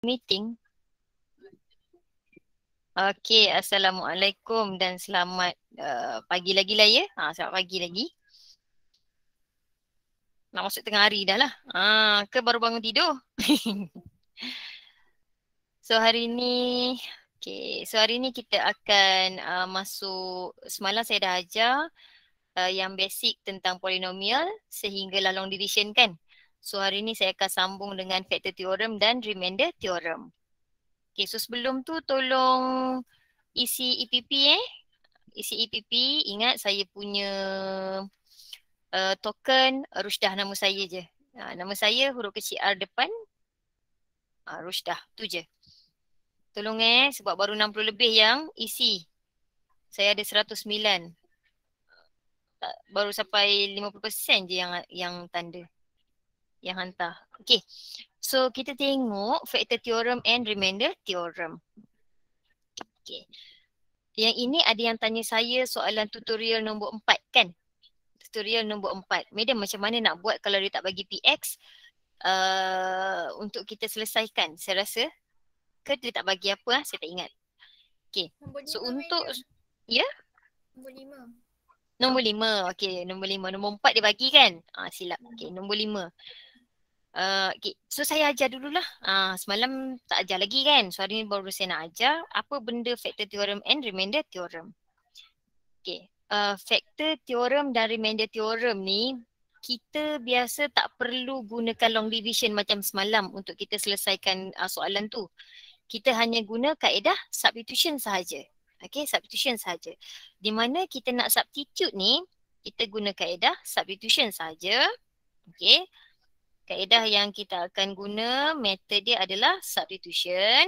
meeting. Okey, Assalamualaikum dan selamat pagi lagi lah ya. Selamat pagi lagi. Nak masuk tengah hari dah lah. Ke baru bangun tidur? So hari ni, hari ni kita akan masuk, semalam saya dah ajar yang basic tentang polinomial sehinggalah long division kan. So hari ni saya akan sambung dengan factor theorem dan remainder theorem. Okay, so sebelum tu tolong isi EPP Isi EPP, ingat saya punya token Rushdah, nama saya je. Nama saya huruf kecil R depan, Rushdah, tu je. Tolong sebab baru 60 lebih yang isi. Saya ada 109. Baru sampai 50% je yang tanda, yang hantar. Okay, so kita tengok factor theorem and remainder theorem. Okay. Yang ini ada yang tanya saya soalan tutorial nombor 4 kan? Tutorial nombor 4. Madam, macam mana nak buat kalau dia tak bagi PX untuk kita selesaikan? Saya rasa ke dia tak bagi apa, saya tak ingat. Okay. So untuk, ya? Nombor 5. Okay, nombor 5. Nombor 4 dia bagi kan? Silap. Okay, nombor 5. Okay. So saya ajar dululah. Semalam tak ajar lagi kan? So hari ni baru saya nak ajar apa benda factor theorem and remainder theorem. Okay. Factor theorem dan remainder theorem ni kita biasa tak perlu gunakan long division macam semalam untuk kita selesaikan soalan tu. Kita hanya guna kaedah substitution sahaja. Okay, substitution sahaja. Di mana kita nak substitute ni, kita guna kaedah substitution sahaja. Okay. Kaedah yang kita akan guna, method dia adalah substitution.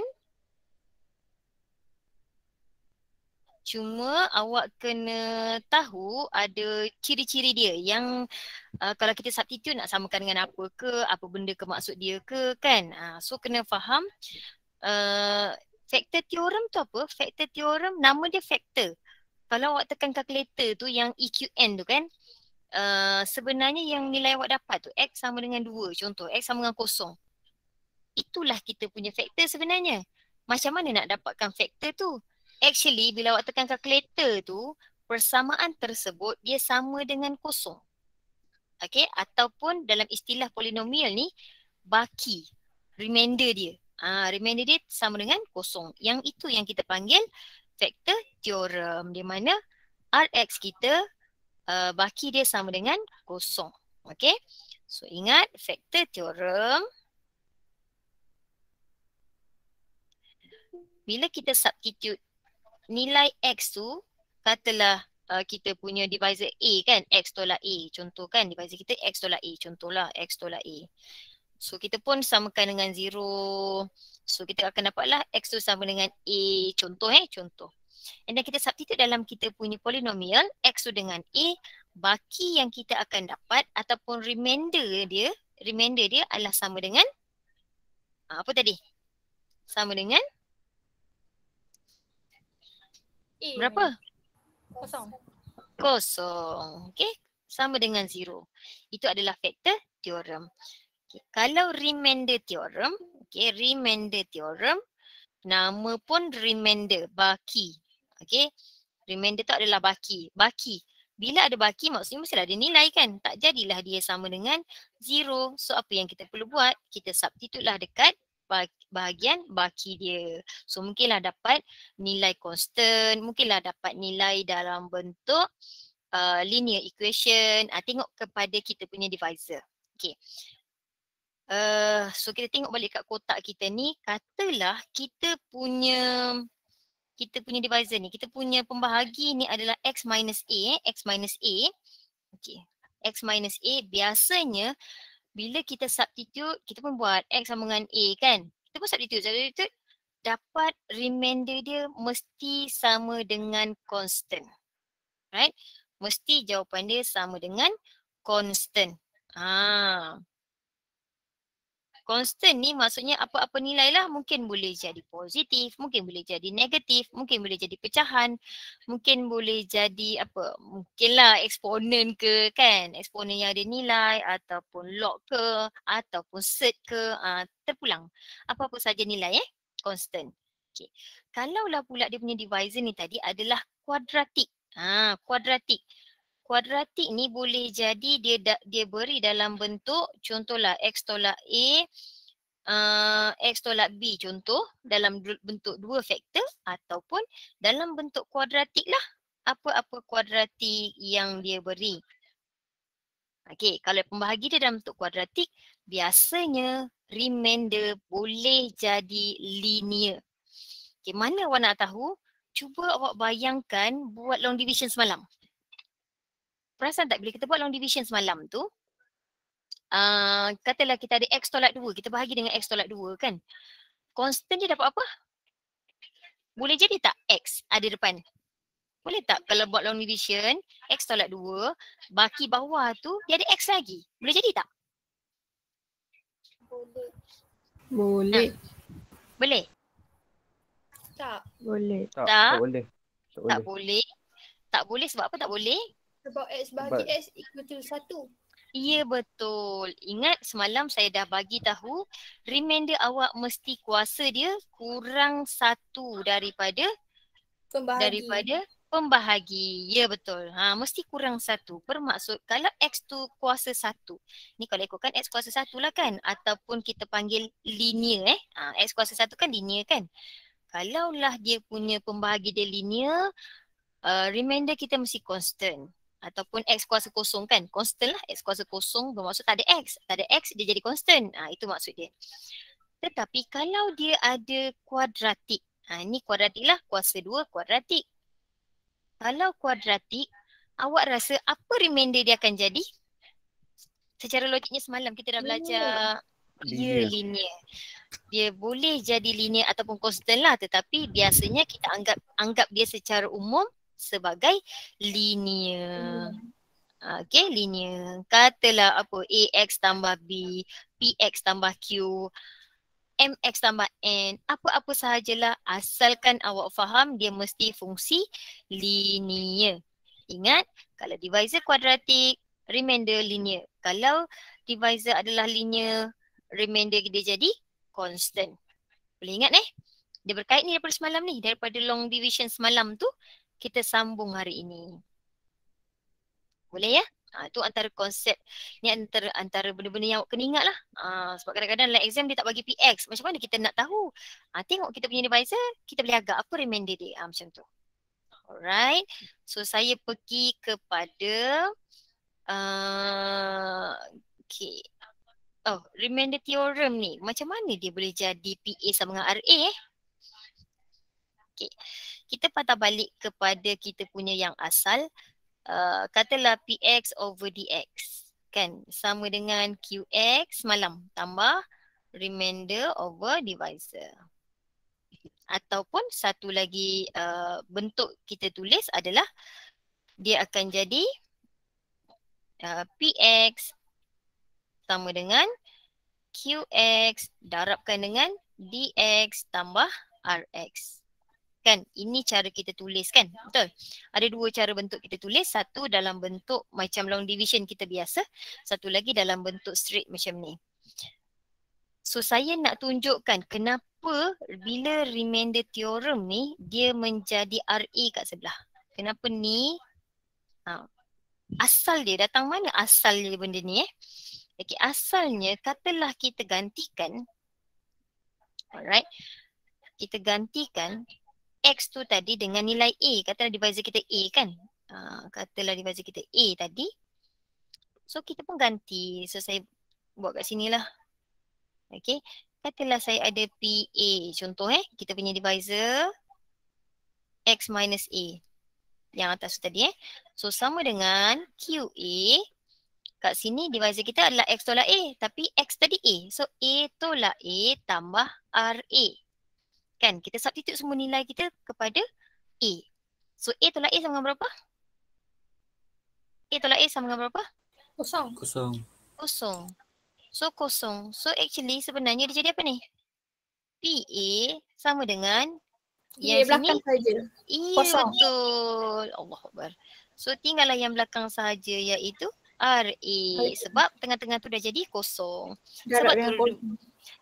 Cuma awak kena tahu ada ciri-ciri dia yang kalau kita substitute nak samakan dengan apa ke, apa benda ke maksud dia ke kan. So kena faham factor theorem tu apa? Factor theorem nama dia factor. Kalau awak tekan calculator tu yang EQN tu kan, sebenarnya yang nilai awak dapat tu X sama dengan 2, contoh X sama dengan kosong. Itulah kita punya factor sebenarnya. Macam mana nak dapatkan factor tu? Actually, bila awak tekan calculator tu, persamaan tersebut dia sama dengan kosong. Okay, ataupun dalam istilah polinomial ni, baki, remainder dia. Remainder dia sama dengan kosong. Yang itu yang kita panggil factor theorem. Di mana Rx kita, baki dia sama dengan kosong. Okay, so ingat factor theorem. Bila kita substitute nilai X tu, katalah kita punya divisor A kan, X tolak A, contoh kan, divisor kita X tolak A, contohlah X tolak A. So kita pun samakan dengan 0. So kita akan dapatlah X tu sama dengan A, contoh contoh. And then kita substitute dalam kita punya polinomial, X tu dengan A, baki yang kita akan dapat ataupun remainder dia adalah sama dengan, apa tadi? Sama dengan berapa? Kosong. Okay. Sama dengan 0. Itu adalah factor theorem. Okay. Kalau remainder theorem, remainder theorem, nama pun remainder, baki. Okay. Remainder tu adalah baki. Baki. Bila ada baki maksudnya mesti ada nilai kan. Tak jadilah dia sama dengan 0. So apa yang kita perlu buat? Kita substitute lah dekat bahagian baki dia. So mungkinlah dapat nilai constant, mungkinlah dapat nilai dalam bentuk linear equation. Tengok kepada kita punya divisor. Okay. So kita tengok balik kat kotak kita ni. Katalah kita punya divisor ni, kita punya pembahagi ni adalah X minus A. X minus A. Okay. X minus A biasanya bila kita substitute, kita pun buat X sama dengan A kan. Kita pun substitute, dapat remainder dia mesti sama dengan constant. Right? Mesti jawapan dia sama dengan constant. Constant ni maksudnya apa-apa nilai lah, mungkin boleh jadi positif, mungkin boleh jadi negatif, mungkin boleh jadi pecahan, mungkin boleh jadi apa, mungkinlah eksponen ke kan, eksponen yang ada nilai ataupun log ke ataupun surd ke, terpulang. Apa-apa saja nilai constant. Okay. Kalaulah pula dia punya divisor ni tadi adalah kuadratik. Kuadratik. Kuadratik ni boleh jadi dia beri dalam bentuk contohlah X tolak A, X tolak B contoh dalam bentuk dua faktor ataupun dalam bentuk kuadratik lah. Apa-apa kuadratik yang dia beri. Okey, kalau pembahagi dia dalam bentuk kuadratik, biasanya remainder boleh jadi linear. Okey, mana awak nak tahu? Cuba awak bayangkan buat long division semalam. Perasan tak bila kita buat long division semalam tu, katalah kita ada X tolak 2, kita bahagi dengan X tolak 2 kan. Constant dia dapat apa? Boleh jadi tak X ada depan? Boleh tak kalau buat long division, X tolak 2, baki bawah tu dia ada X lagi? Boleh jadi tak? Boleh. Boleh? Tak. Boleh. Tak boleh. Tak boleh. Tak boleh sebab apa tak boleh? Sebab X bahagi X equal to 1. Ya betul. Ingat semalam saya dah bagi tahu remainder awak mesti kuasa dia kurang 1 daripada pembahagi. Ya betul. Mesti kurang 1. Bermaksud kalau X tu kuasa 1. Ni kalau ikutkan X kuasa 1 lah kan. Ataupun kita panggil linear X kuasa 1 kan linear kan. Kalaulah dia punya pembahagi dia linear, remainder kita mesti constant. Ataupun X kuasa kosong kan. Constant lah. X kuasa kosong bermaksud tak ada X. Tak ada X dia jadi constant. Itu maksud dia. Tetapi kalau dia ada kuadratik. Ni kuadratik lah. Kuasa 2 kuadratik. Kalau kuadratik, awak rasa apa remainder dia akan jadi? Secara logiknya semalam kita dah belajar linear. Dia boleh jadi linear ataupun constant lah. Tetapi biasanya kita anggap dia secara umum sebagai linear. Okay, linear. Katalah apa, AX tambah B, PX tambah Q, MX tambah N, apa-apa sahajalah asalkan awak faham dia mesti fungsi linear. Ingat, kalau divisor kuadratik, remainder linear. Kalau divisor adalah linear, remainder dia jadi constant. Boleh ingat Dia berkait ni daripada semalam ni, daripada long division semalam tu, kita sambung hari ini. Boleh ya? Itu antara konsep. Ni antara benda-benda yang awak kena ingat lah. Sebab kadang-kadang dalam exam dia tak bagi PX. Macam mana kita nak tahu? Tengok kita punya divisor, kita boleh agak apa remainder dia. Macam tu. Alright. So saya pergi kepada okay. Remainder theorem ni. Macam mana dia boleh jadi PA sama dengan RA Okay. Kita patah balik kepada kita punya yang asal. Katalah PX over DX. Kan? Sama dengan QX malam tambah remainder over divisor. Ataupun satu lagi bentuk kita tulis adalah dia akan jadi PX sama dengan QX darabkan dengan DX tambah RX. Kan, ini cara kita tulis kan, betul? Ada dua cara bentuk kita tulis, satu dalam bentuk macam long division kita biasa, satu lagi dalam bentuk straight macam ni. So saya nak tunjukkan kenapa bila remainder theorem ni dia menjadi RA kat sebelah. Kenapa ni? Asal dia datang mana asal dia benda ni Okay, asalnya katalah kita gantikan, alright, kita gantikan X tu tadi dengan nilai A. Katalah divisor kita A kan. Katalah divisor kita A tadi. So kita pun ganti. So saya buat kat sini lah. Okay. Katalah saya ada PA. Contoh kita punya divisor X minus A. Yang atas tu tadi So sama dengan QA. Kat sini divisor kita adalah X tolak A. Tapi X tadi A. So A tolak A tambah RA. Kan, kita substitute semua nilai kita kepada A. So, A tolak A sama dengan berapa? A tolak A sama dengan berapa? Kosong. Kosong. So kosong. So actually sebenarnya dia jadi apa ni? PA sama dengan yang sini. Saja. Iya Kosong. betul. Allah Akbar. So tinggallah yang belakang sahaja iaitu RA. Sebab tengah-tengah tu dah jadi kosong. Sebab tu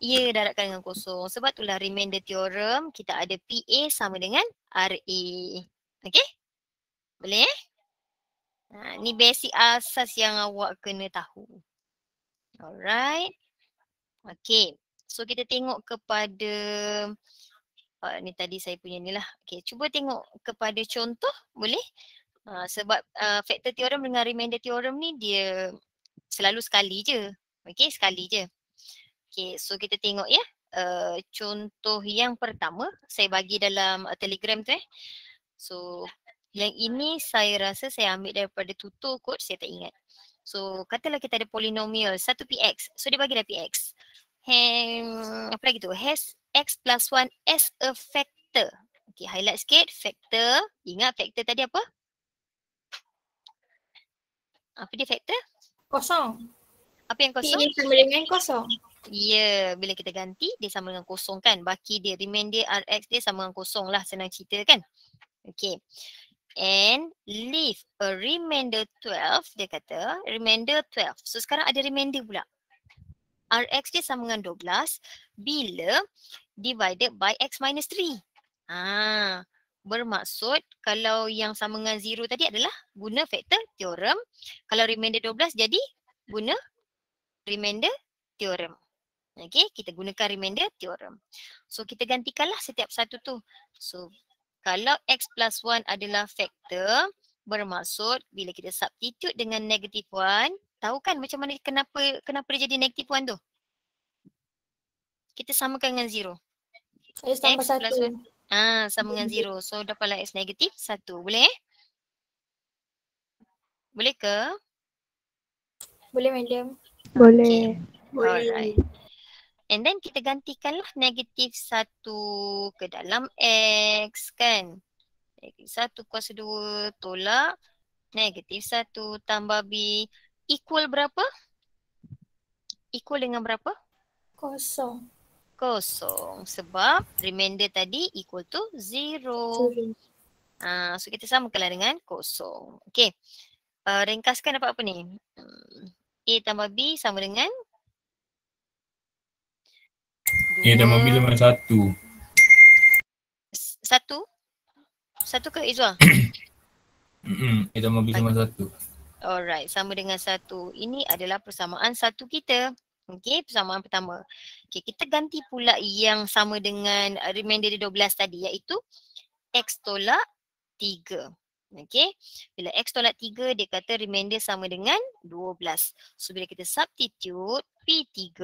ya, daratkan dengan kosong. Sebab itulah remainder theorem kita ada PA sama dengan RA. Okey? Boleh ni basic asas yang awak kena tahu. Alright. Okey. So kita tengok kepada ni tadi saya punya ni lah. Okey, cuba tengok kepada contoh boleh? Sebab factor theorem dengan remainder theorem ni dia selalu sekali je. Okey, sekali je. Okey, so kita tengok ya. Contoh yang pertama saya bagi dalam Telegram tu So yang ini saya rasa saya ambil daripada tutor kot, saya tak ingat. So katalah kita ada polinomial 1px. So dia bagi dah px. Apa lagi tu? Has x plus 1 as a factor. Okay, highlight sikit. Factor. Ingat factor tadi apa? Apa dia factor? Kosong. Apa yang kosong? P sama dengan kosong. Ya, bila kita ganti dia sama dengan kosong kan. Baki dia, remainder Rx dia sama dengan kosong lah, senang cerita kan. Okay. And leave a remainder 12, dia kata remainder 12. So sekarang ada remainder pula. Rx dia sama dengan 12 bila divided by x minus 3. Bermaksud kalau yang sama dengan 0 tadi adalah guna factor theorem. Kalau remainder 12 jadi guna remainder theorem. Okay, kita gunakan remainder theorem. So kita gantikanlah setiap satu tu. So kalau x plus 1 adalah factor, bermaksud bila kita substitute dengan negative 1, tahu kan macam mana kenapa dia jadi negative 1 tu? Kita samakan dengan 0. X tambah 1. Sama dengan 0. So dapatlah x negatif 1. Boleh? Boleh ke? Boleh, madam. Boleh. Okay. Alright. And then kita gantikanlah negatif 1 ke dalam x kan. Negatif 1 kuasa 2 tolak negatif 1 tambah b equal berapa? Equal dengan berapa? Kosong. Sebab remainder tadi equal to 0. So kita samakanlah dengan kosong. Okay. Ringkaskan dapat apa ni? A tambah B sama dengan A tambah B sama dengan 1. 1 ke Izwa? A tambah B sama 1. Alright, sama dengan 1. Ini adalah persamaan 1 kita. Okey, persamaan pertama. Okey, kita ganti pula yang sama dengan remainder 12 tadi iaitu x tolak 3. Okey, bila x tolak 3 dia kata remainder sama dengan 12. So bila kita substitute P3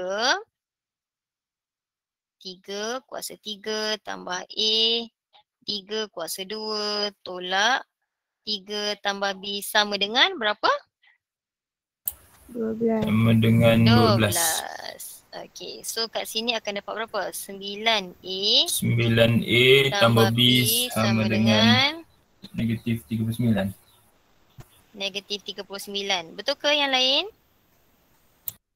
3 kuasa 3 tambah A 3 kuasa 2 tolak 3 tambah B sama dengan berapa? 12. Sama dengan 12. Okey, so kat sini akan dapat berapa? 9A 9A tambah B sama dengan negatif 39. Negatif 39. Betul ke yang lain?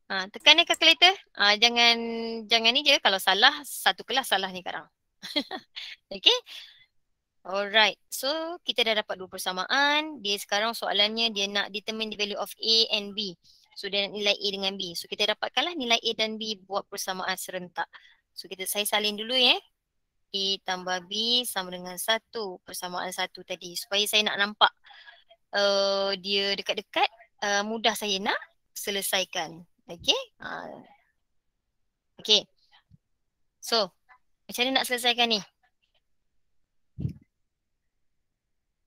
Tekan ni kalkulator. Jangan ni je. Kalau salah, satu kelas salah ni sekarang. Okay. Alright. So, kita dah dapat dua persamaan. Dia sekarang soalannya dia nak determine the value of A and B. So, dia nak nilai A dengan B. So, kita dapatkanlah nilai A dan B buat persamaan serentak. So, saya salin dulu A tambah B sama dengan 1. Persamaan 1 tadi. Supaya saya nak nampak dia dekat-dekat. Mudah saya nak selesaikan. Okay. Okay. So, macam mana nak selesaikan ni?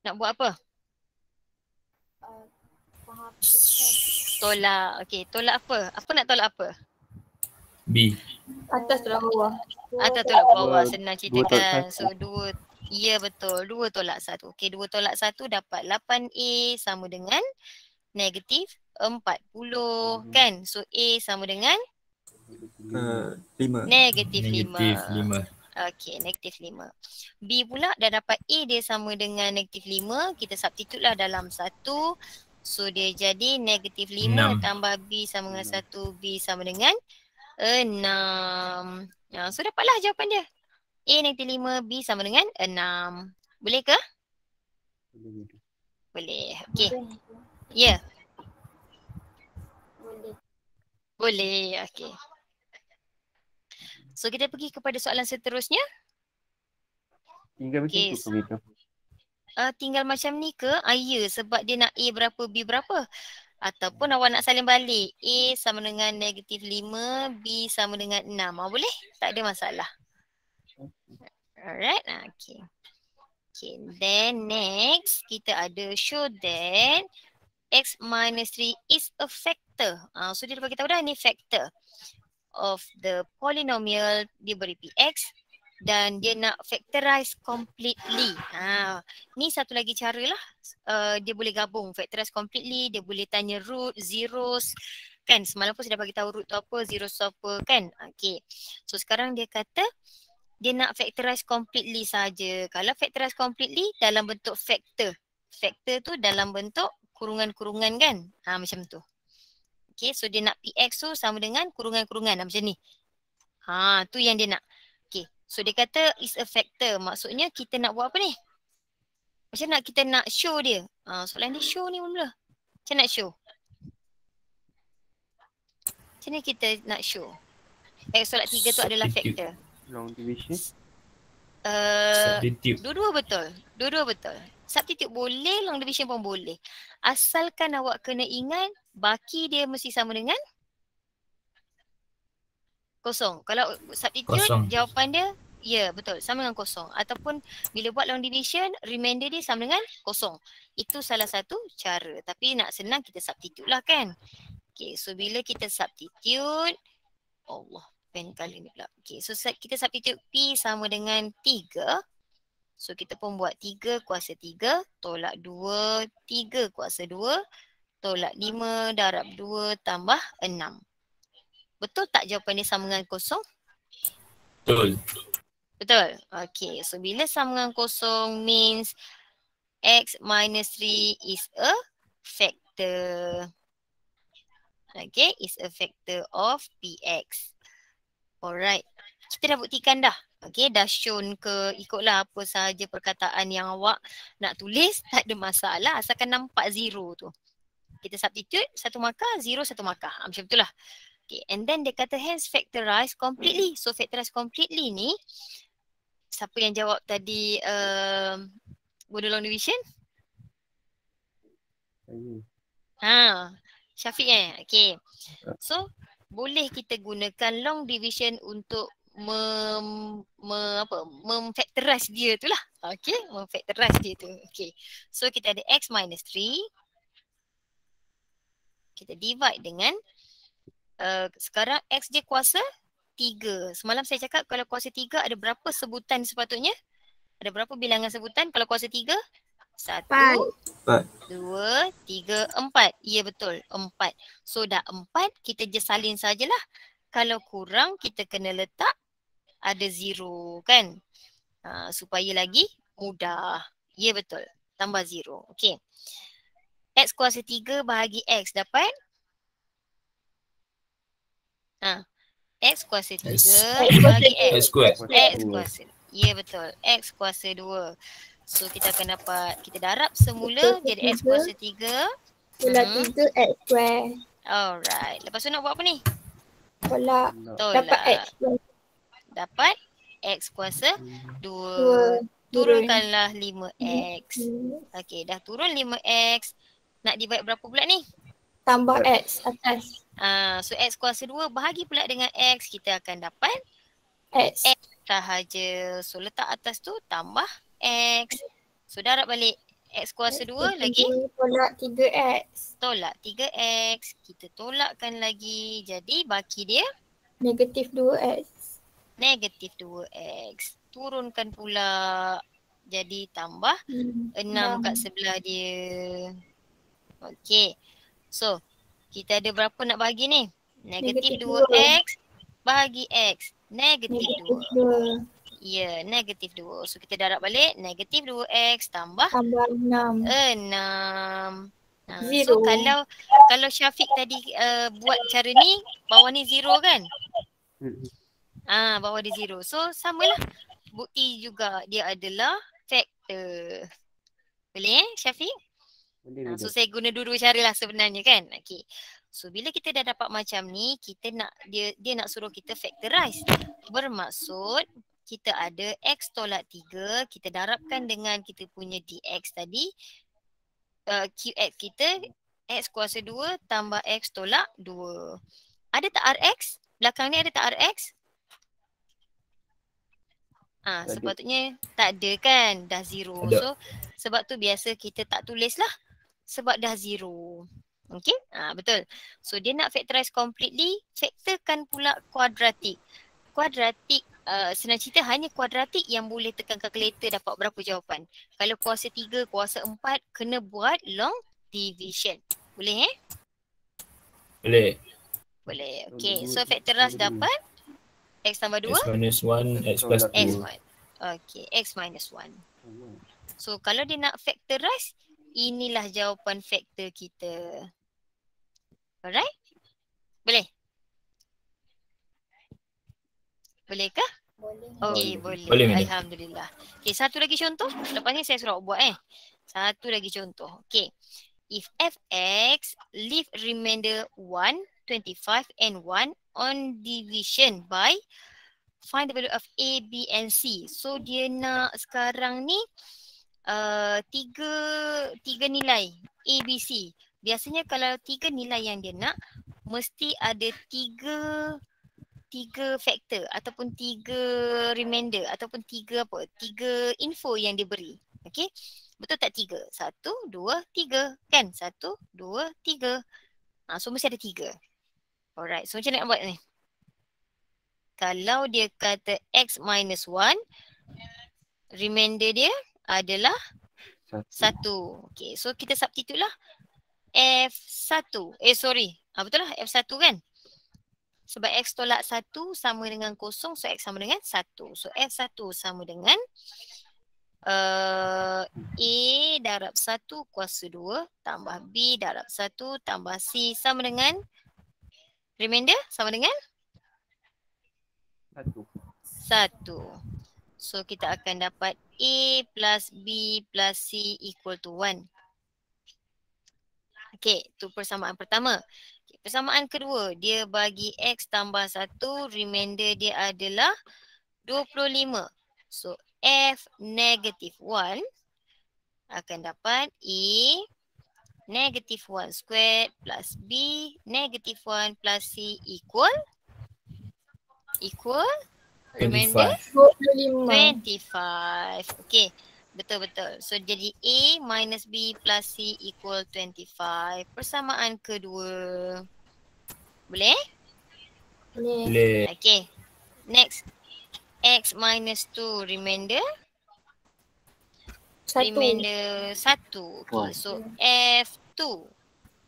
Nak buat apa? Tolak. Okay, tolak apa? Apa nak tolak apa? B. Atas tolak bawah. Atas tolak bawah, senang ceritakan. So, 2. Ya betul, 2 tolak 1. Okay, 2 tolak 1 dapat 8A sama dengan negatif 40 kan. So A sama dengan 5. Negatif 5. Okey, negatif 5. B pula dah dapat A dia sama dengan negatif 5. Kita substitute lah dalam 1. So dia jadi negatif 5 6. tambah B sama dengan 1, B sama dengan 6. So dapatlah jawapan dia. A negatif 5, B sama dengan 6. Boleh ke? Boleh. Okey. Ya. Boleh. Okey. So kita pergi kepada soalan seterusnya. Tinggal macam tu ke Mika? Tinggal macam ni ke? Ya, sebab dia nak A berapa, B berapa. Ataupun awak nak salin balik. A sama dengan negatif 5, B sama dengan 6. Boleh? Tak ada masalah. Alright. Okay. Okay. Then next, kita ada show that X minus 3 is a factor. So dia dah bagi tahu dah ni factor of the polynomial dia beri Px dan dia nak factorize completely. Ni satu lagi cara lah. Dia boleh gabung factorize completely, dia boleh tanya root, zeros. Kan semalam pun saya dah bagi tahu root tu apa, zeros tu apa kan. Okay. So sekarang dia kata dia nak factorize completely saja. Kalau factorize completely dalam bentuk factor. Factor tu dalam bentuk kurungan-kurungan kan. Macam tu. Okay, so dia nak Px tu sama dengan kurungan-kurungan macam ni. Tu yang dia nak. Okay, so dia kata is a factor. Maksudnya kita nak buat apa ni? Macam nak kita nak show dia. Soalan dia show ni mula. Macam nak show? Macam ni kita nak show? X tolak 3 tu adalah factor. Long division? Substitute. Dua-dua betul. Dua-dua betul. Substitute boleh, long division pun boleh. Asalkan awak kena ingat baki dia mesti sama dengan kosong. Kalau substitute Kosong. jawapan dia ya betul sama dengan kosong. Ataupun bila buat long division remainder dia sama dengan kosong. Itu salah satu cara. Tapi nak senang kita substitute lah kan. Okay, so bila kita substitute Allah pen kali ni pula. Okay, so kita substitute P sama dengan 3. So kita pun buat 3 kuasa 3 tolak 2, 3 kuasa 2 tolak 5 darab 2 tambah 6. Betul tak jawapan dia sama dengan kosong? Betul. Betul. Okay, so bila sama dengan kosong means X minus 3 is a factor. Okay, is a factor of Px. Alright. Kita dah buktikan dah. Okay, dah shown ke ikutlah apa sahaja perkataan yang awak nak tulis. Tak ada masalah asalkan nampak zero tu. Kita substitute satu markah, zero satu markah. Macam itulah. Okay, and then dia kata hence factorize completely. So factorize completely ni, siapa yang jawab tadi Bodoh long division? Syafiq Okay. So boleh kita gunakan long division untuk memfactorize dia tu lah. Okay, memfactorize dia tu. Okay, so kita ada X minus 3. Kita divide dengan sekarang X je kuasa 3. Semalam saya cakap kalau kuasa 3 ada berapa sebutan sepatutnya? Ada berapa bilangan sebutan kalau kuasa 3? 1, 2, 3, 4. Ya betul, 4. So dah 4, kita je salin sajalah. Kalau kurang kita kena letak ada 0 kan. Supaya lagi mudah. Ya betul, tambah 0. Okay. X kuasa 3 bahagi X dapat? X kuasa 3 bahagi X. X kuasa. Ya betul, X kuasa 2. So kita akan dapat, kita darab semula jadi X kuasa 3 tolak 3 X square. Alright, lepas tu nak buat apa ni? Tolak. Dapat X square. Dapat X kuasa 2. Turunkanlah 5X. Okay, dah turun 5X. Nak divide berapa pula ni? Tambah X atas. So X kuasa 2 bahagi pula dengan X, kita akan dapat X sahaja. So letak atas tu tambah X. So darab balik X kuasa 2 lagi. Tolak 3X. Tolak 3X. Kita tolakkan lagi. Jadi baki dia? Negatif 2X. Negatif 2X. Turunkan pula. Jadi tambah 6 kat sebelah dia. Okay. So kita ada berapa nak bahagi ni? Negatif 2X bahagi X. Negatif 2. Ya, negatif 2. So kita darab balik. Negatif 2X tambah 6. Zero. So kalau Syafiq tadi buat cara ni, bawah ni 0 kan? Bawah dia 0. So samalah. Bukti juga dia adalah faktor. Boleh Syafiq? Boleh. So saya guna dua-dua cara lah sebenarnya kan. Okay. So bila kita dah dapat macam ni, kita nak dia nak suruh kita factorize. Bermaksud kita ada X tolak 3, kita darabkan dengan kita punya DX tadi. QX kita X kuasa 2 tambah X tolak 2. Ada tak RX? Belakang ni ada tak RX? Sepatutnya tak ada kan, dah 0. Ada. So sebab tu biasa kita tak tulis lah. Sebab dah 0. Okay, betul. So dia nak factorize completely, faktorkan pula kuadratik. Kuadratik, senang cerita hanya kuadratik yang boleh tekan kalkulator dapat berapa jawapan. Kalau kuasa 3, kuasa 4, kena buat long division. Boleh Boleh. Boleh. Okay, so factorize dapat X tambah 2? X minus 1, X plus X 2. Okay, X minus 1. So kalau dia nak factorize, inilah jawapan faktor kita. Alright? Boleh? Bolehkah? Boleh. Okay, boleh. Boleh, Madam. Alhamdulillah. Okay, satu lagi contoh. Lepas ni saya suruh buat Satu lagi contoh. Okay. If fx leave remainder 1, 25 and 1 on division by find the value of A, B and C. So dia nak sekarang ni tiga nilai A, B, C. Biasanya kalau 3 nilai yang dia nak, mesti ada tiga faktor ataupun 3 remainder ataupun 3 info yang dia beri. Okay. Betul tak 3? 1, 2, 3 kan? 1, 2, 3. So mesti ada 3. Alright, so macam mana nak buat ni? Kalau dia kata X minus 1, remainder dia adalah 1. Okay, so kita substitute lah F1. Betul lah F1 kan? Sebab X tolak 1 sama dengan 0, so X sama dengan 1. So F1 sama dengan A darab 1 kuasa 2 tambah B darab 1 tambah C sama dengan remainder sama dengan 1. So kita akan dapat A plus B plus C equal to 1. Okay, tu persamaan pertama. Okay, persamaan kedua, dia bagi X tambah 1, remainder dia adalah 25. So F negative 1 akan dapat A negative 1 squared plus B negative 1 plus C equal remainder 25. Okay, betul-betul. So jadi A minus B plus C equal 25. Persamaan kedua. Boleh? Boleh. Okay, next. X minus 2 remainder 1. remainder 1. Okay, so F2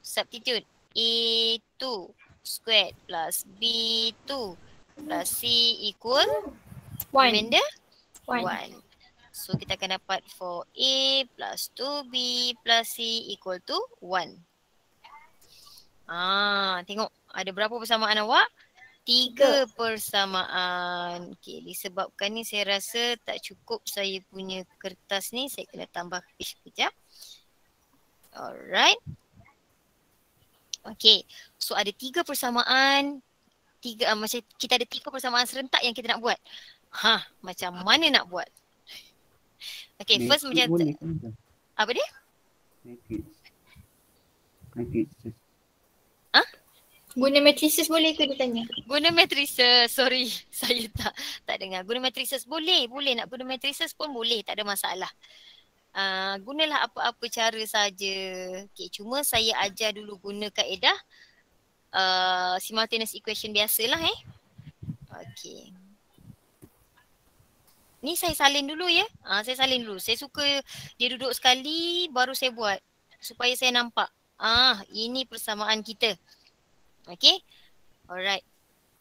substitute A2 squared plus B2 plus C equal 1. remainder 1. 1. So kita akan dapat 4A plus 2B plus C equal to 1. Tengok ada berapa persamaan awak? 3 persamaan. Okay, disebabkan ni saya rasa tak cukup saya punya kertas ni. Saya kena tambah sekejap. Alright. Okay, so ada 3 persamaan. Macam kita ada 3 persamaan serentak yang kita nak buat. Macam mana nak buat? Okay, first macam apa dia? Matrix. Guna matrices boleh ke dia tanya? Guna matrices, sorry. Saya tak dengar. Guna matrices boleh. Nak guna matrices pun boleh. Tak ada masalah. Gunalah apa-apa cara saja. Okay, cuma saya ajar dulu guna kaedah simultaneous equation biasalah Okay. Ni saya salin dulu ya. Saya salin dulu. Saya suka dia duduk sekali baru saya buat. Supaya saya nampak. Ini persamaan kita. Okay. Alright.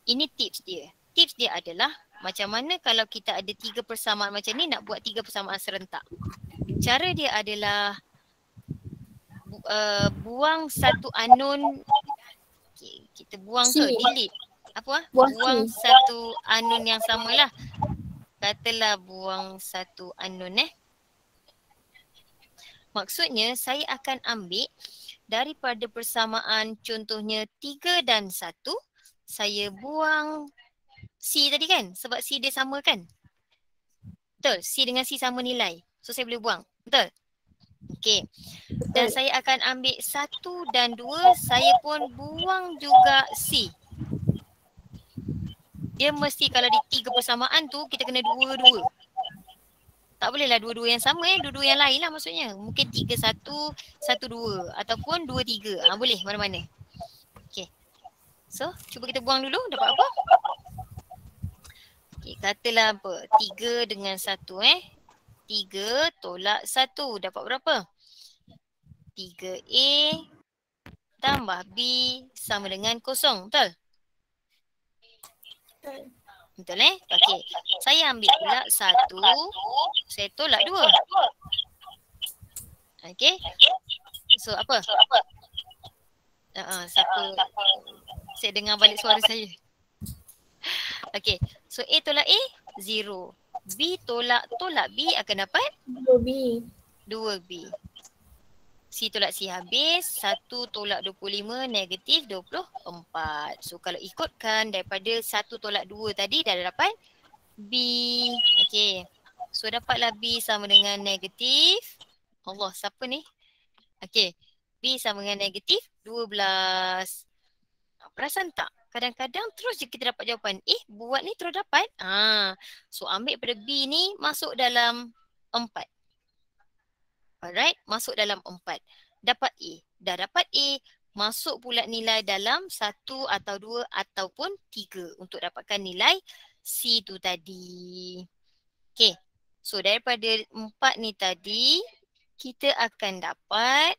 Ini tips dia. Tips dia adalah macam mana kalau kita ada 3 persamaan macam ni nak buat 3 persamaan serentak. Cara dia adalah buang satu unknown. Okay, kita buang ke C. delete? Apa? Buang C. Satu unknown yang samalah. Katalah buang satu unknown Maksudnya saya akan ambil daripada persamaan contohnya 3 dan 1, saya buang C tadi kan? Sebab C dia sama kan? Betul? C dengan C sama nilai. So saya boleh buang. Betul? Okey. Dan saya akan ambil 1 dan 2, saya pun buang juga C. Dia mesti kalau di 3 persamaan tu kita kena 2-2. Tak bolehlah dua-dua yang sama dua-dua yang lain lah maksudnya. Mungkin 3-1, 1-2 ataupun 2-3. Boleh mana-mana. Okay. So, cuba kita buang dulu. Dapat apa? Okay, katalah apa? 3 dengan 1 3 tolak 1. Dapat berapa? 3A tambah B sama dengan 0. Betul? Betul Okey. Saya ambil pula 1. Saya tolak 2. Okey. So apa? Siapa? Saya dengar balik suara saya. Okey. So A tolak A 0. B tolak B akan dapat 2B. 2B. C tolak C habis. 1 tolak 25 negatif 24. So kalau ikutkan daripada 1 tolak 2 tadi dah dapat B. Okey. So dapatlah B sama dengan negatif. Allah, siapa ni? Okey. B sama dengan negatif 12. Perasan tak? Kadang-kadang terus je kita dapat jawapan. Buat ni terus dapat. So ambil pada B ni masuk dalam 4. Alright, masuk dalam 4. Dapat A. Dah dapat A, masuk pula nilai dalam 1 atau 2 ataupun 3 untuk dapatkan nilai C tu tadi. Okay, so daripada 4 ni tadi, kita akan dapat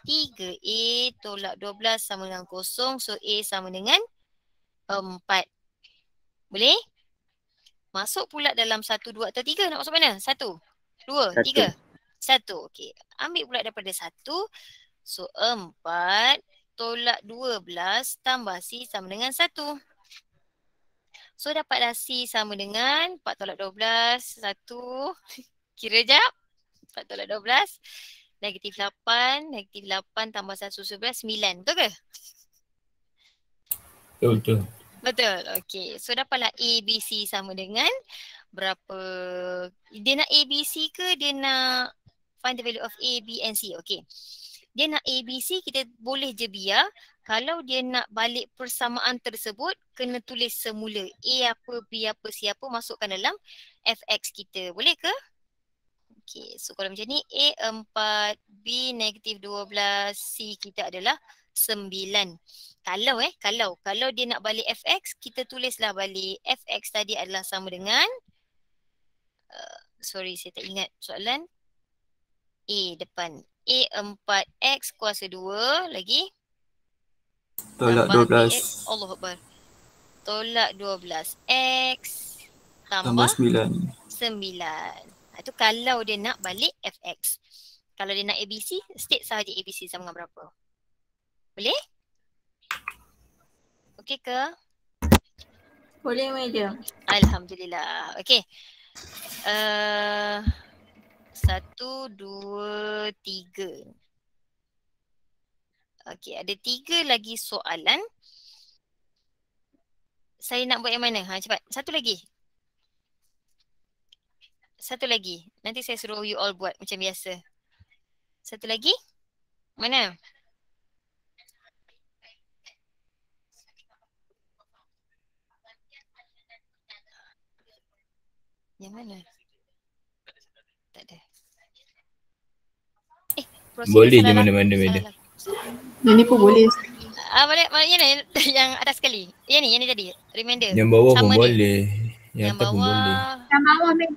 3A tolak 12 sama dengan 0. So A sama dengan 4. Boleh? Masuk pula dalam 1, 2 atau 3. Nak masuk mana? 1, 2, 3. 1. Okey. Ambil pula daripada 1. So 4 tolak 12 tambah C sama dengan 1. So dapatlah C sama dengan 4 tolak 12. 1. Kira jap. 4 tolak 12. Negatif 8. Negatif 8 tambah 1, 11. 9. Betul ke? Betul. Betul. Okey. So dapatlah A, B, C sama dengan berapa? Dia nak A, B, C ke dia nak find the value of A, B and C? Okey. Dia nak A, B, C, kita boleh je biar. Kalau dia nak balik persamaan tersebut, kena tulis semula. A apa, B apa, C apa, masukkan dalam fx kita. Boleh ke? Okey. So kalau macam ni, A 4, B negatif 12, C kita adalah 9. Kalau dia nak balik fx, kita tulislah balik fx tadi adalah sama dengan sorry saya tak ingat soalan. A depan. A 4x kuasa 2 lagi. Tolak tambah 12. BX. Allah Akbar. Tolak 12x Tambah 9. 9. Itu kalau dia nak balik fx. Kalau dia nak ABC, state sahaja ABC sama dengan berapa. Boleh? Okey ke? Boleh, Madam. Alhamdulillah. Okey. 1, 2, 3. Okey, ada 3 lagi soalan. Saya nak buat yang mana? Cepat. Satu lagi. Nanti saya suruh you all buat macam biasa. Satu lagi. Mana? Yang mana? Tak ada. Boleh je mana-mana, madam. Yang ni pun boleh. Boleh. Yang atas sekali. Yang ni tadi. Reminder. Yang bawah Sama pun dia. boleh. Yang atas pun bawah. boleh. Yang bawah madam.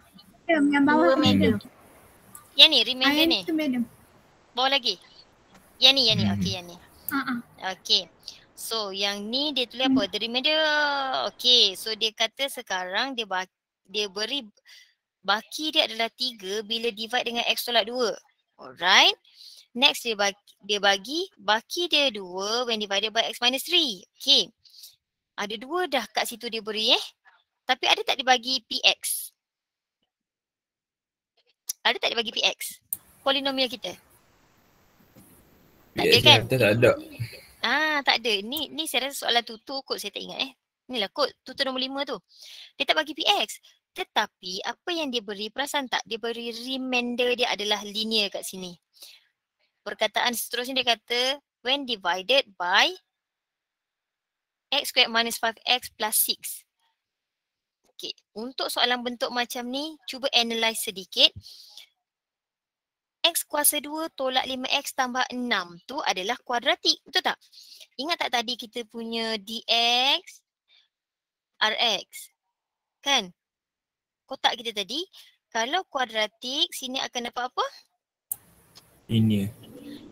Yang bawah madam. Yang ni reminder ni. Itu madam. Bawah lagi. Yang ni. Okey, yang ni. Uh-uh. Okey. So yang ni dia tulis apa? The remainder. Okey. So dia kata sekarang dia beri baki dia adalah 3 bila divide dengan x tolak 2. Alright. Next baki dia 2 when divided by x minus 3. Okay. Ada 2 dah kat situ dia beri Tapi ada tak dibagi px? Ada tak dibagi px? Polinomial kita. Tak ada kan? Kita tak ada. Tak ada. Ni saya rasa soalan tu kot saya tak ingat Inilah kod tutor nombor 5 tu. Dia tak bagi px. Tetapi apa yang dia beri, perasan tak? Dia beri remainder dia adalah linear kat sini. Perkataan seterusnya dia kata when divided by x squared minus 5x plus 6. Okay. Untuk soalan bentuk macam ni, cuba analyse sedikit. X kuasa 2 tolak 5x tambah 6 tu adalah kuadratik. Betul tak? Ingat tak tadi kita punya dx rx? Kan? Kotak kita tadi, kalau kuadratik, sini akan dapat apa? Linear.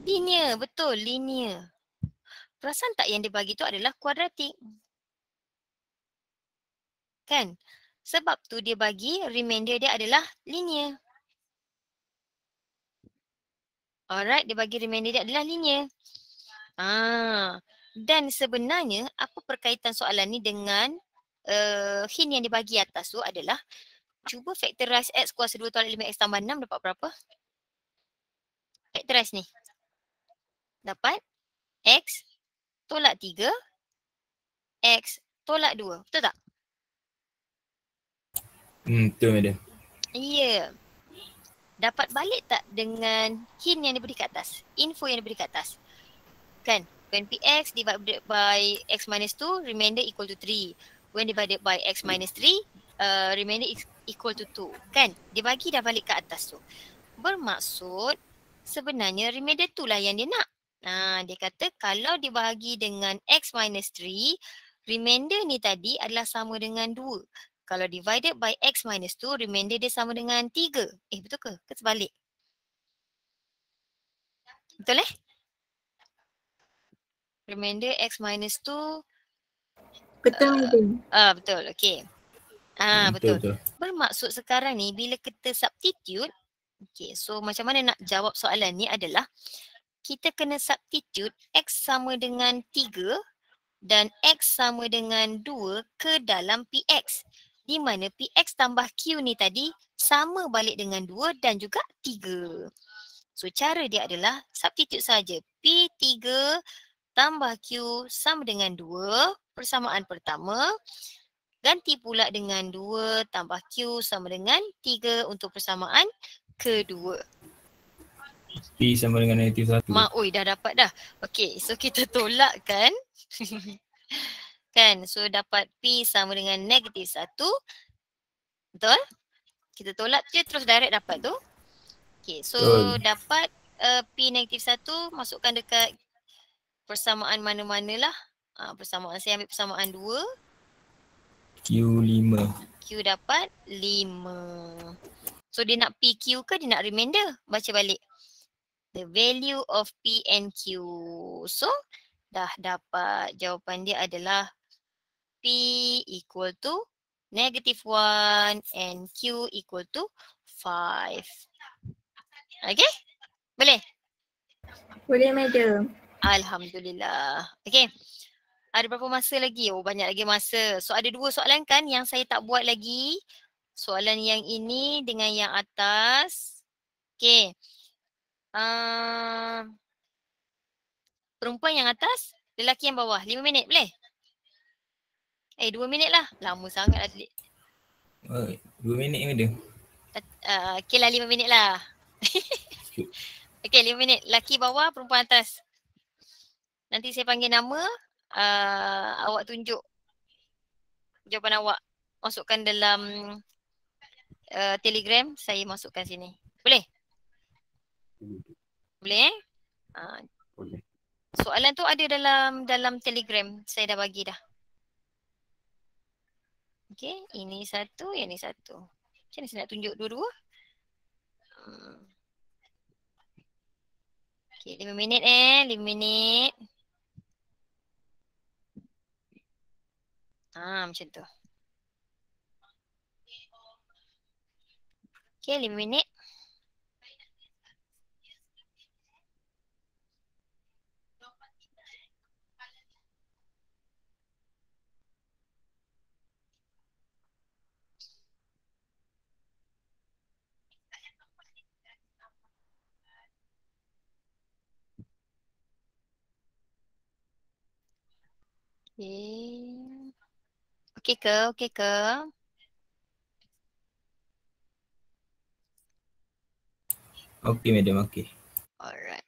Linear, betul. Linear. Perasan tak yang dia bagi tu adalah kuadratik? Kan? Sebab tu dia bagi remainder dia adalah linear. Alright, dia bagi remainder dia adalah linear. Dan sebenarnya apa perkaitan soalan ni dengan hint yang dibagi atas tu adalah cuba factorize x kuasa 2 tolak 5x tambah 6 dapat berapa? Factorize ni. Dapat x tolak 3, x tolak 2. Betul tak? Betul madam. Ya. Dapat balik tak dengan hint yang diberi kat atas? Info yang diberi kat atas. Kan? When px divided by x minus 2, remainder equal to 3. When divided by x minus 3, remainder equal to 2. Kan? Dia bagi dah balik ke atas tu. Bermaksud sebenarnya remainder tu lah yang dia nak. Dia kata kalau dibahagi dengan x minus 3, remainder ni tadi adalah sama dengan 2. Kalau divided by x minus 2, remainder dia sama dengan 3. Betul ke? Ke sebalik? Betul Remainder x minus 2. Betul madam. Betul. Okay. Betul. Bermaksud sekarang ni bila kita substitute, okay, so macam mana nak jawab soalan ni adalah kita kena substitute x sama dengan 3 dan x sama dengan 2 ke dalam px. Di mana px tambah q ni tadi sama balik dengan 2 dan juga 3. So cara dia adalah substitute saja. P3 tambah q sama dengan 2, persamaan pertama. Ganti pula dengan 2 tambah q sama dengan 3 untuk persamaan kedua. P sama dengan negatif 1. Dah dapat dah. Okay, so kita tolak kan. Kan, so dapat P sama dengan negatif 1. Betul? Kita tolak je terus direct dapat tu. Okay, so dapat P negatif 1 masukkan dekat persamaan mana-manalah. Persamaan, saya ambil persamaan 2. Q5. Q dapat 5. So dia nak PQ ke dia nak remainder? Baca balik. The value of P and Q. So dah dapat jawapan dia adalah P equal to negative 1 and Q equal to 5. Okay? Boleh? Boleh madam. Alhamdulillah. Okay. Ada berapa masa lagi? Banyak lagi masa. So ada 2 soalan kan yang saya tak buat lagi. Soalan yang ini dengan yang atas. Okay. Perempuan yang atas, lelaki yang bawah. 5 minit boleh? 2 minit lah. Lama sangat lah. 2 minit ke dia? Okay lah 5 minit lah. Okay 5 minit. Lelaki bawah, perempuan atas. Nanti saya panggil nama. Awak tunjuk jawapan awak. Masukkan dalam Telegram. Saya masukkan sini. Boleh? Boleh Boleh. Soalan tu ada dalam Telegram. Saya dah bagi dah. Okay, ini satu, yang ni satu. Macam mana saya nak tunjuk dua-dua? Okay, 5 minit 5 minit. Macam tu. Okay, 5 minit. Okay. Okey ke? Okey ke? Okey madam, okey. Alright.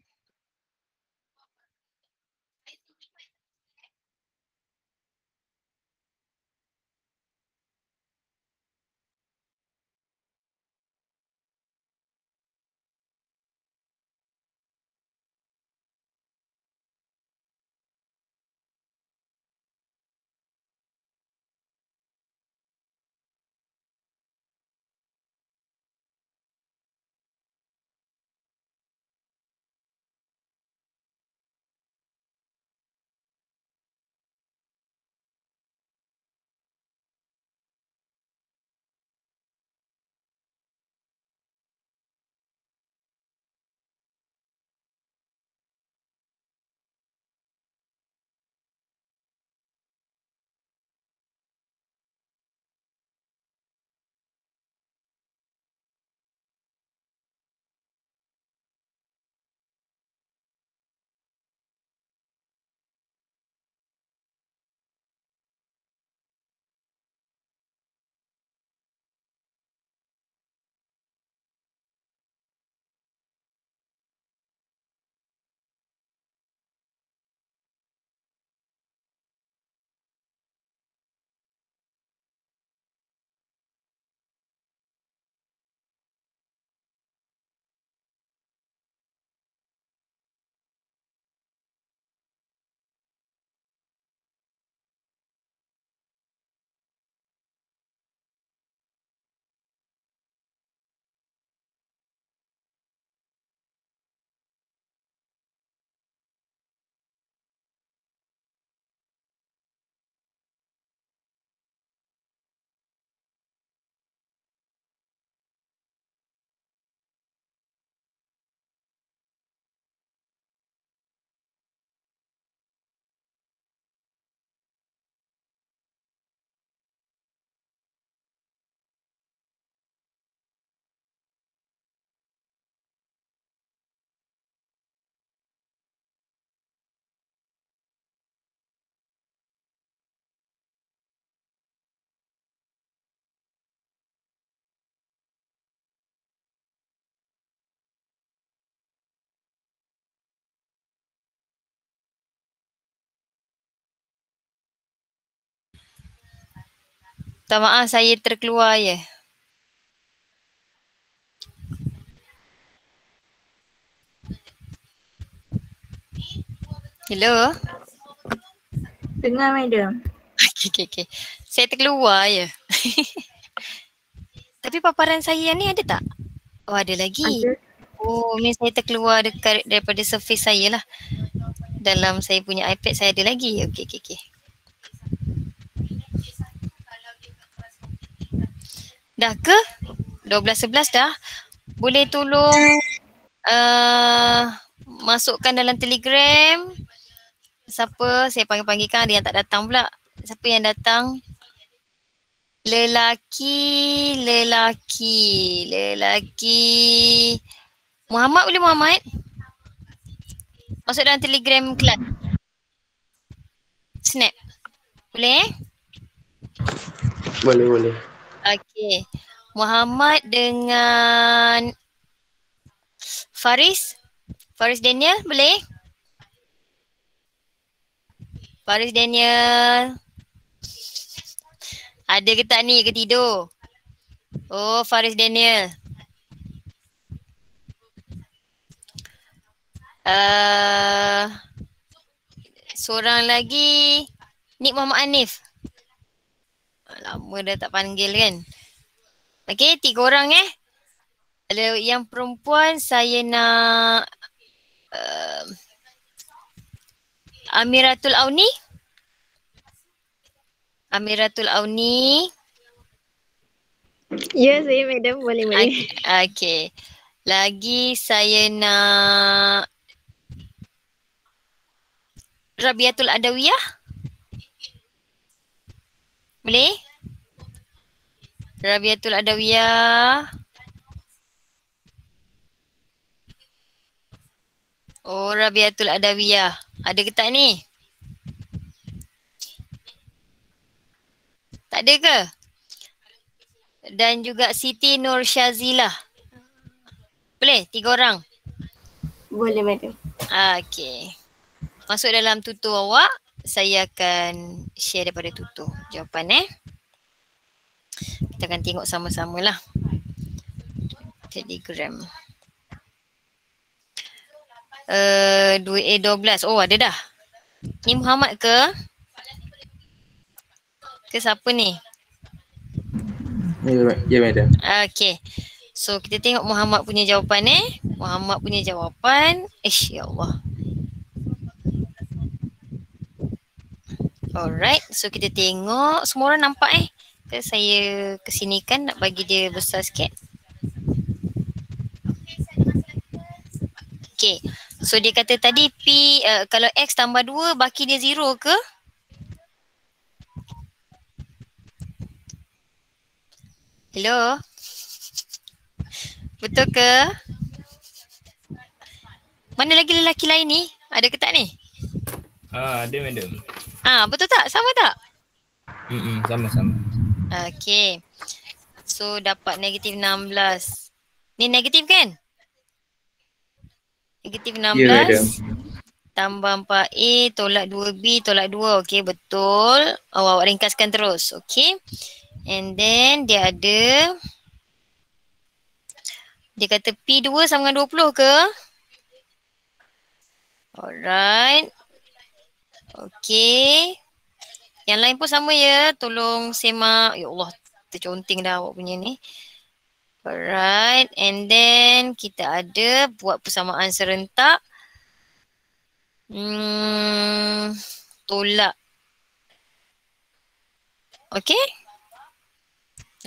Minta maaf saya terkeluar ya. Hello? Dengar madam. Okey. Saya terkeluar ya. Tapi paparan saya ni ada tak? Oh ada lagi. Ada. Oh ni saya terkeluar daripada surface saya lah. Dalam saya punya iPad saya ada lagi. Okey. Dah ke? 12:11 dah. Boleh tolong masukkan dalam Telegram. Siapa? Saya panggil-panggilkan, ada yang tak datang pula. Siapa yang datang? Lelaki. Muhammad boleh Muhammad? Masuk dalam Telegram kelas. Snap. Boleh? Boleh. Okey. Muhammad dengan Faris Daniel boleh? Faris Daniel. Ada ke tak ni ke tidur? Oh Faris Daniel. Seorang lagi Nik Muhammad Hanif. Lama dah tak panggil kan. Okey, 3 orang Kalau yang perempuan saya nak Amiratul Auni. Ya, saya madam. Boleh. Okey. Lagi saya nak Rabiatul Adawiyah. Boleh? Rabiatul Adawiyah. Oh, Rabiatul Adawiyah. Ada ke tak ni? Ada ke? Dan juga Siti Nur Syazilah. Boleh? 3 orang? Boleh, madam. Okey. Masuk dalam tutur awak. Saya akan share daripada tutur jawapan Kita akan tengok sama-sama lah. Telegram. 2A12. Oh, ada dah. Ni Muhammad ke? Ke siapa ni? Ya, madam. Okey. So kita tengok Muhammad punya jawapan Muhammad punya jawapan. Ya Allah. Alright. So kita tengok. Semua orang nampak ke saya kesinikan nak bagi dia besar sikit. Okay. So dia kata tadi P kalau X tambah 2 baki dia 0 ke? Hello? Betul ke? Mana lagi lelaki lain ni? Ada ke tak ni? Ada madam. Betul tak? Sama tak? Sama-sama. Okay. So dapat negatif 16. Ni negatif kan? Negatif 16. Ya, madam. Tambah 4A tolak 2B tolak 2. Okay, betul. Awak ringkaskan terus. Okay. And then dia ada. Dia kata P2 sama dengan 20 ke? Alright. Okay. Yang lain pun sama ya. Tolong semak. Ya Allah, terconting dah awak punya ni. Alright. And then kita ada buat persamaan serentak. Tolak. Okay.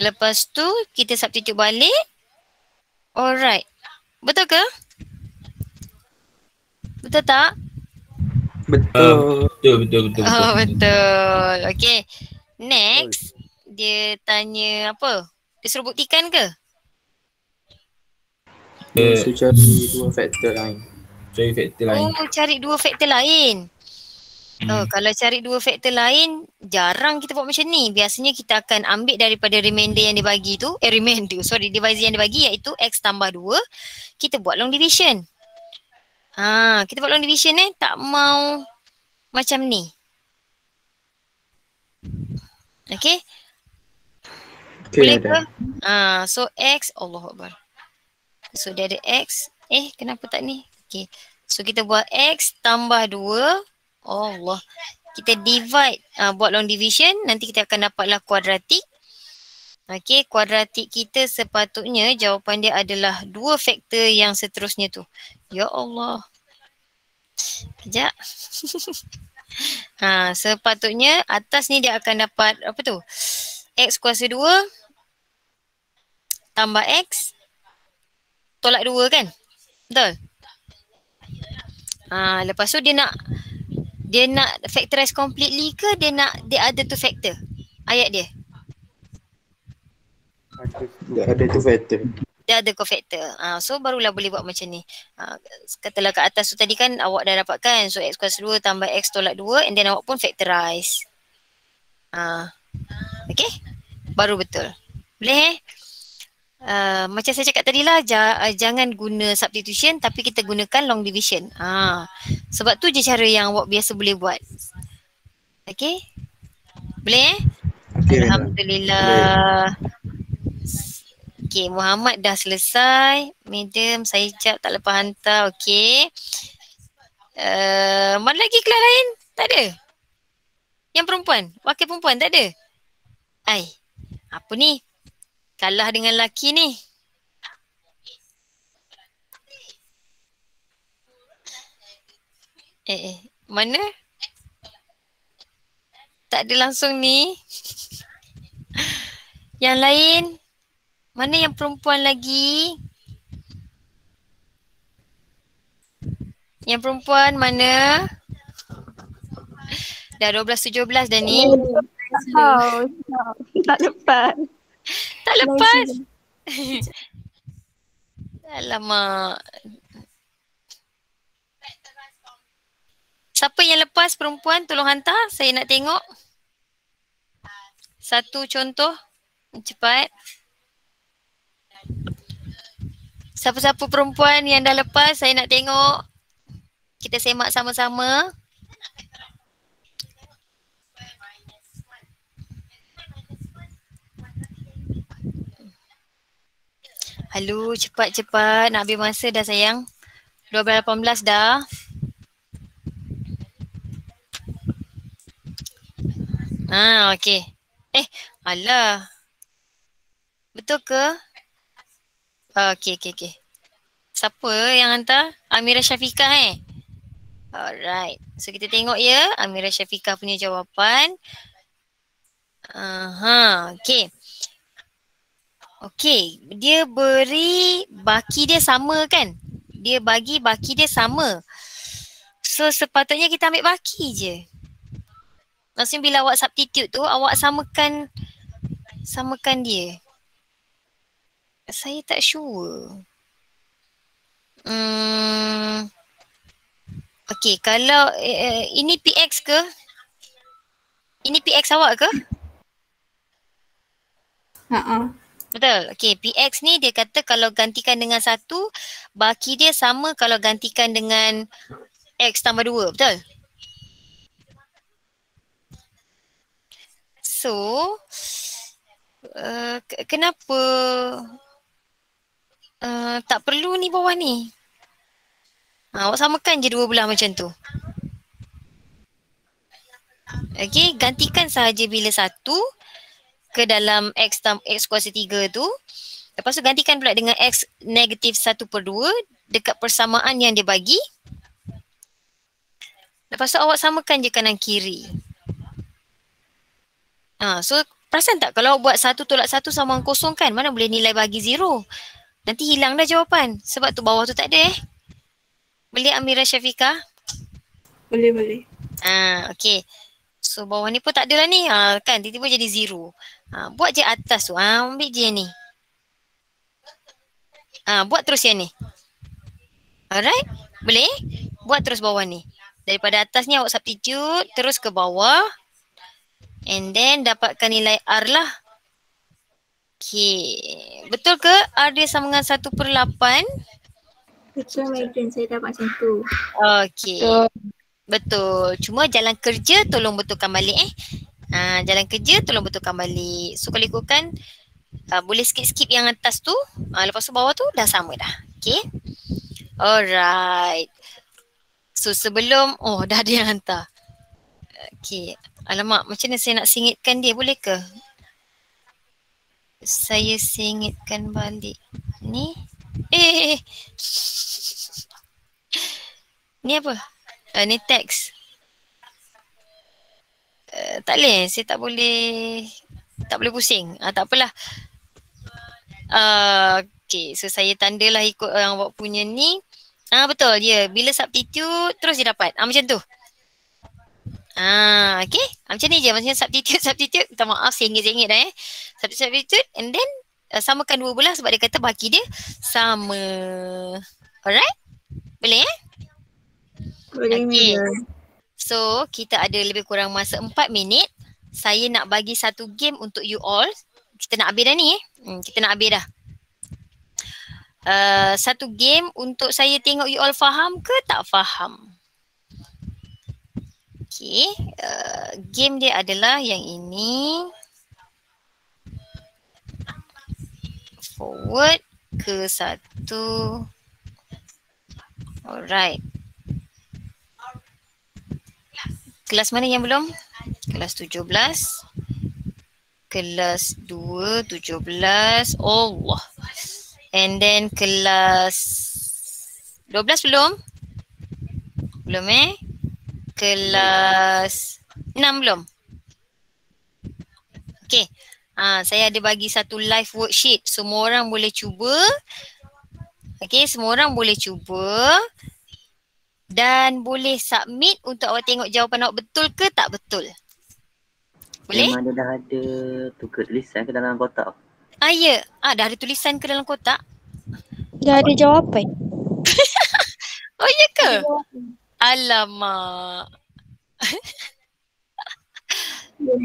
Lepas tu kita substitute balik. Alright. Betul ke? Betul tak? Betul. Betul. Oh, betul. Okay. Next. Dia tanya apa? Dia suruh buktikan ke? So cari 2 faktor lain. Cari faktor lain. Oh, cari 2 faktor lain. Oh, kalau cari 2 faktor lain, jarang kita buat macam ni. Biasanya kita akan ambil daripada remainder yang dibagi tu. Divisor yang dibagi iaitu X tambah 2. Kita buat long division. Kita buat long division tak mau macam ni. Okay. Boleh ke? So X, Allahuakbar. So dia ada X. Kenapa tak ni? Okay. So kita buat X tambah 2. Oh Allah. Kita divide, buat long division. Nanti kita akan dapatlah kuadratik. Okay, kuadratik kita sepatutnya jawapan dia adalah 2 faktor yang seterusnya tu. Ya Allah. Kejap. Sepatutnya atas ni dia akan dapat apa tu? X kuasa 2 tambah X tolak 2 kan? Betul? Lepas tu dia nak factorize completely ke dia ada 2 factor? Ayat dia. Dia ada 2 faktor. Dia ada cofactor. So barulah boleh buat macam ni. Katalah kat atas tu tadi kan awak dah dapatkan. So X kuasa 2 tambah X tolak 2 and then awak pun factorize. Okay? Baru betul. Boleh macam saya cakap tadi lah, jangan guna substitution tapi kita gunakan long division. Sebab tu je cara yang awak biasa boleh buat. Okay? Boleh Okay, Alhamdulillah. Okay, Muhammad dah selesai. Madam, saya jap tak lepas hantar. Okay. Mana lagi kelas lain? Tak ada? Yang perempuan? Wakil perempuan tak ada? Apa ni? Kalah dengan lelaki ni. Mana? Tak ada langsung ni. Yang lain? Mana yang perempuan lagi? Yang perempuan mana? Dah 12-17 dah ni. Tak lepas. Tak lepas. Alamak. Siapa yang lepas perempuan tolong hantar. Saya nak tengok. satu contoh. Cepat. Siapa-siapa perempuan yang dah lepas, saya nak tengok. Kita semak sama-sama. Halo, cepat-cepat. Nak habis masa dah sayang. 12.18 dah. Okey. Alah. Betul ke? Okey. Siapa yang hantar? Amira Syafiqah Alright. So kita tengok ya Amira Syafiqah punya jawapan. Okey. Okey, dia beri baki dia sama kan? Dia bagi baki dia sama. So sepatutnya kita ambil baki je. Maksudnya bila awak substitute tu, awak samakan dia. Saya tak sure. Okey, kalau ini PX ke? Ini PX awak ke? Betul. Okey, PX ni dia kata kalau gantikan dengan 1, baki dia sama kalau gantikan dengan X tambah 2. Betul? So, kenapa tak perlu ni bawah ni? Awak samakan je dua belah macam tu. Okey, gantikan sahaja bila 1 ke dalam X kuasa 3 tu. Lepas tu gantikan pula dengan X negatif 1/2 dekat persamaan yang dia bagi. Lepas tu awak samakan je kanan kiri. So perasan tak kalau buat 1 tolak 1 sama dengan kosong kan? Mana boleh nilai bagi 0. Nanti hilang dah jawapan. Sebab tu bawah tu tak ada Boleh Amira Syafiqah? Boleh. Okey. So bawah ni pun tak ada lah ni. Kan tiba-tiba jadi 0. Buat je atas tu. Ambil je ni. Buat terus yang ni. Alright? Boleh? Buat terus bawah ni. Daripada atas ni awak substitute terus ke bawah. And then dapatkan nilai R lah. Okay. Betul ke R dia sama dengan 1/8? Betul Madam, saya dapat macam tu. Okay. Betul. Cuma jalan kerja tolong betulkan balik jalan kerja tolong betulkan balik. So kalau ikutkan boleh skip yang atas tu. Lepas tu bawah tu dah sama dah. Okay. Alright. So sebelum, dah ada yang hantar. Okay. Alamak, macam mana saya nak singitkan dia, boleh ke? Saya singitkan balik. Ni. Ni apa? Ni teks. Tak boleh, saya tak boleh pusing. Tak apalah. Okay, so saya tandalah ikut yang awak punya ni. Betul, ya. Bila substitute, terus dia dapat. Macam tu. Okay. Macam ni je. Maksudnya substitute. Minta maaf, sengit-sengit dah Substitute and then samakan dua belah sebab dia kata baki dia sama. Alright? Boleh Boleh. Okay. So, kita ada lebih kurang masa 4 minit. Saya nak bagi satu game untuk you all. Kita nak habis dah ni Kita nak habis dah. Satu game untuk saya tengok you all faham ke tak faham. Okay. Game dia adalah yang ini. Forward ke 1. Alright. Kelas mana yang belum? Kelas 17. Kelas 2, 17. Allah. And then kelas 12 belum? Belum Kelas 6 belum? Okay. Saya ada bagi satu live worksheet. Semua orang boleh cuba. Okay, semua orang boleh cuba. Dan boleh submit untuk awak tengok jawapan awak betul ke tak betul. Boleh? Memang dia dah ada tulisan ke dalam kotak? Ya. Dah ada tulisan ke dalam kotak? Dah ada jawapan. Oh ya ke? Alamak.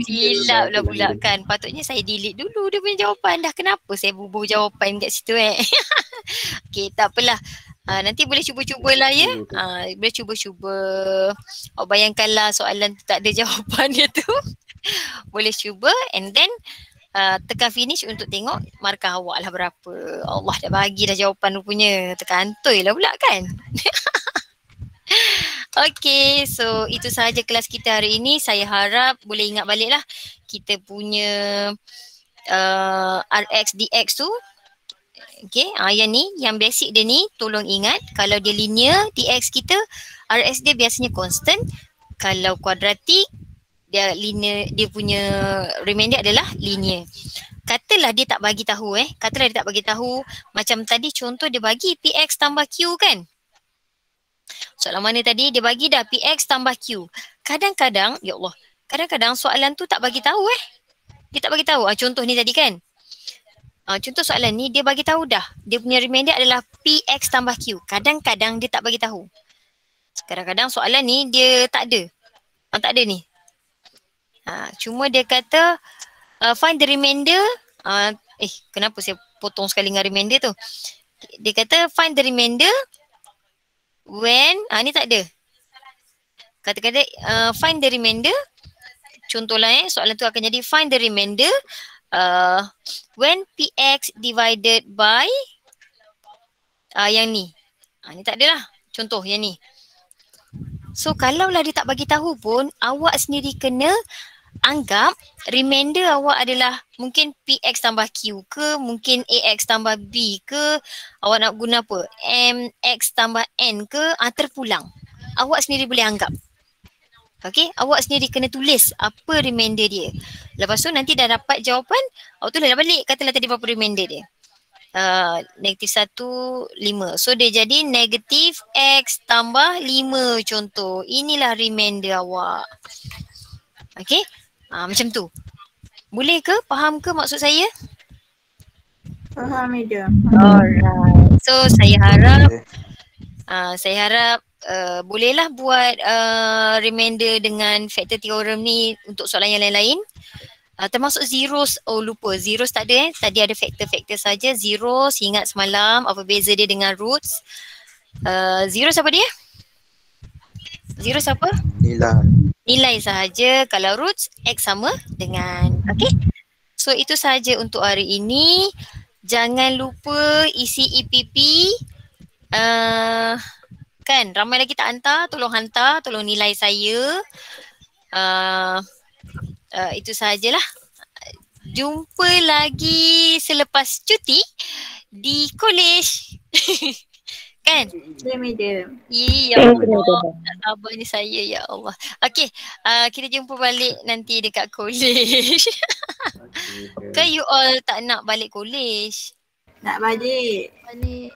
Silap lah pula kan. Patutnya saya delete dulu dia punya jawapan. Dah kenapa saya bubuh jawapan kat situ Okay, tak apalah. Nanti boleh cuba-cuba lah ya. Boleh cuba-cuba. Awak bayangkanlah soalan tu tak ada jawapan dia tu. Boleh cuba and then tekan finish untuk tengok markah awak lah berapa. Allah dah bagi dah jawapan rupanya. Tekan antoi lah pula kan. Okay, so itu sahaja kelas kita hari ini. Saya harap boleh ingat balik lah kita punya RX, DX tu. Okay, yang ni, yang basic dia ni tolong ingat. Kalau dia linear, DX kita, RX dia biasanya constant. Kalau kuadratik, dia linear, dia punya remainder adalah linear. Katalah dia tak bagi tahu katalah dia tak bagi tahu. Macam tadi contoh dia bagi PX tambah Q kan. Soalan mana tadi? Dia bagi dah PX tambah Q. Kadang-kadang, ya Allah, kadang-kadang soalan tu tak bagi tahu Dia tak bagi tahu. Contoh ni tadi kan. Contoh soalan ni dia bagi tahu dah. Dia punya remainder adalah PX tambah Q. Kadang-kadang dia tak bagi tahu. Kadang-kadang soalan ni dia tak ada. Tak ada ni. Cuma dia kata find the remainder. Kenapa saya potong sekali dengan remainder tu? Dia kata find the remainder when, ni tak ada. Kata-kata find the remainder. Contohlah soalan tu akan jadi find the remainder when PX divided by yang ni. Ni tak ada lah. Contoh yang ni. So kalaulah dia tak bagi tahu pun, awak sendiri kena anggap remainder awak adalah mungkin PX tambah Q ke, mungkin AX tambah B ke, awak nak guna apa? MX tambah N ke, terpulang. Awak sendiri boleh anggap. Okay, awak sendiri kena tulis apa remainder dia. Lepas tu nanti dah dapat jawapan, awak tulis balik, katalah tadi berapa remainder dia. Negatif 1, 5. So dia jadi negatif X tambah 5 contoh. Inilah remainder awak. Okay, macam tu. Boleh ke? Faham ke maksud saya? Faham, Madam. Alright. So saya harap bolehlah buat remainder dengan factor theorem ni untuk soalan yang lain-lain. Termasuk zeros. Oh lupa, zeros tak ada Tadi ada factor-factor saja. Zeros ingat semalam apa beza dia dengan roots. Zeros apa dia? Zeros apa? Nilai sahaja. Kalau roots, X sama dengan. Okay. So itu sahaja untuk hari ini. Jangan lupa isi EPP. Kan ramai lagi tak hantar. Tolong nilai saya. Itu sahajalah. Jumpa lagi selepas cuti di college. Kan? Ya, Madam. Ya Allah, tak sabarnya saya, ya Allah. Okay, kita jumpa balik nanti dekat college. Ke you all tak nak balik college? Nak balik. Balik.